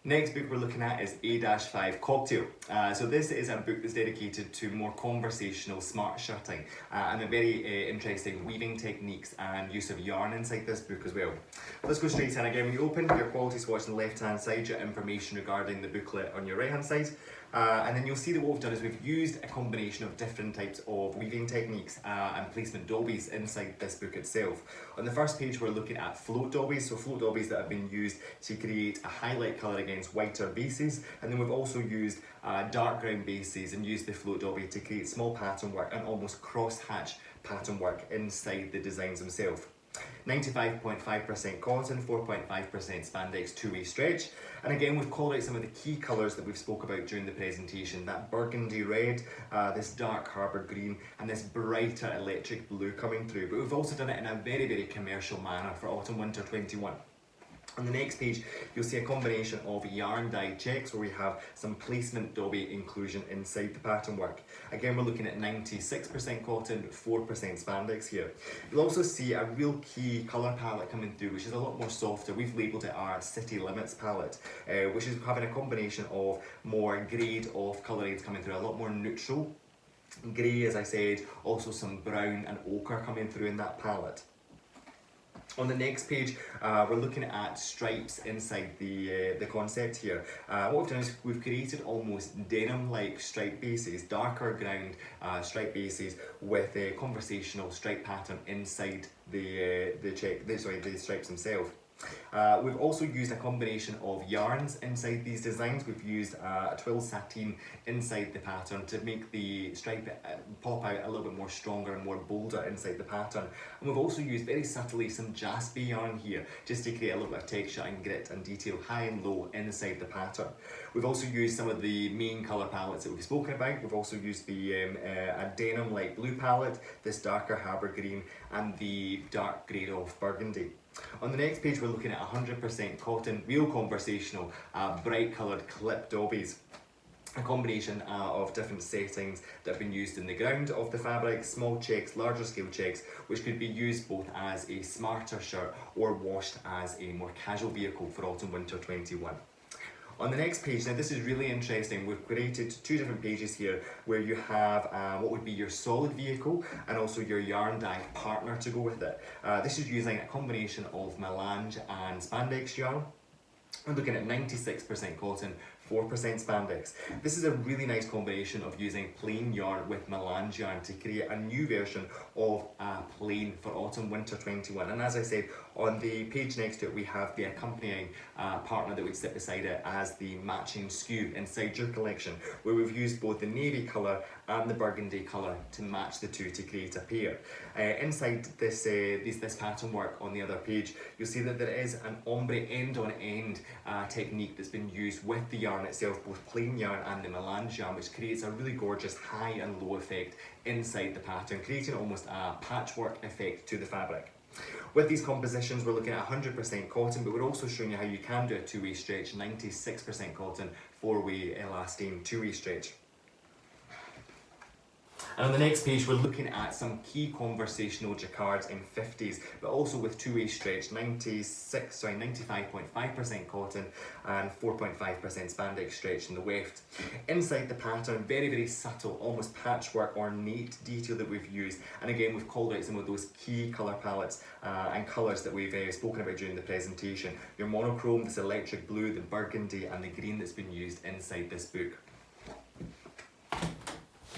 Next book we're looking at is A-5 Cocktail. So this is a book that's dedicated to more conversational smart shirting and a very interesting weaving techniques and use of yarn inside this book as well. Let's go straight in again. When you open, your quality swatch on the left hand side, your information regarding the booklet on your right hand side. And then you'll see that what we've done is we've used a combination of different types of weaving techniques and placement dobbies inside this book itself. On the first page we're looking at float dobbies, so float dobbies that have been used to create a highlight colour against whiter bases, and then we've also used dark ground bases and used the float dobby to create small pattern work and almost cross-hatch pattern work inside the designs themselves. 95.5% cotton, 4.5% spandex two-way stretch, and again we've called out some of the key colours that we've spoke about during the presentation, that burgundy red, this dark harbour green and this brighter electric blue coming through, but we've also done it in a very commercial manner for autumn winter 21. On the next page, you'll see a combination of yarn dyed checks where we have some placement dobby inclusion inside the pattern work. Again, we're looking at 96% cotton, 4% spandex here. You'll also see a real key colour palette coming through, which is a lot more softer. We've labelled it our City Limits palette, which is having a combination of more grade of colourings coming through, a lot more neutral. Grey, as I said, also some brown and ochre coming through in that palette. On the next page, we're looking at stripes inside the concept here. What we've done is we've created almost denim-like stripe bases, darker ground stripe bases with a conversational stripe pattern inside the stripes themselves. We've also used a combination of yarns inside these designs. We've used a twill sateen inside the pattern to make the stripe pop out a little bit more stronger and more bolder inside the pattern. And we've also used very subtly some jaspy yarn here just to create a little bit of texture and grit and detail high and low inside the pattern. We've also used some of the main colour palettes that we've spoken about. We've also used the a denim light blue palette, this darker harbour green and the dark grade of burgundy. On the next page we're looking at 100% cotton, real conversational, bright coloured clip dobbies. A combination of different settings that have been used in the ground of the fabric, small checks, larger scale checks, which could be used both as a smarter shirt or washed as a more casual vehicle for autumn winter 21. On the next page, now this is really interesting, we've created two different pages here where you have what would be your solid vehicle and also your yarn dye partner to go with it. This is using a combination of melange and spandex yarn. We're looking at 96% cotton, 4% spandex. This is a really nice combination of using plain yarn with melange yarn to create a new version of a plain for autumn winter 21. And as I said, on the page next to it we have the accompanying partner that would sit beside it as the matching SKU inside your collection, where we've used both the navy colour and the burgundy colour to match the two to create a pair. Inside this pattern work on the other page, you'll see that there is an ombre end on end technique that's been used with the yarn itself, both plain yarn and the melange yarn, which creates a really gorgeous high and low effect inside the pattern, creating almost a patchwork effect to the fabric. With these compositions we're looking at 100% cotton, but we're also showing you how you can do a two-way stretch, 96% cotton, 4-way elastane two-way stretch. And on the next page we're looking at some key conversational jacquards in 50s, but also with two-way stretch, 95.5% cotton and 4.5% spandex stretch in the weft. Inside the pattern, very subtle, almost patchwork ornate detail that we've used, and again we've called out some of those key colour palettes and colours that we've spoken about during the presentation. Your monochrome, this electric blue, the burgundy and the green that's been used inside this book.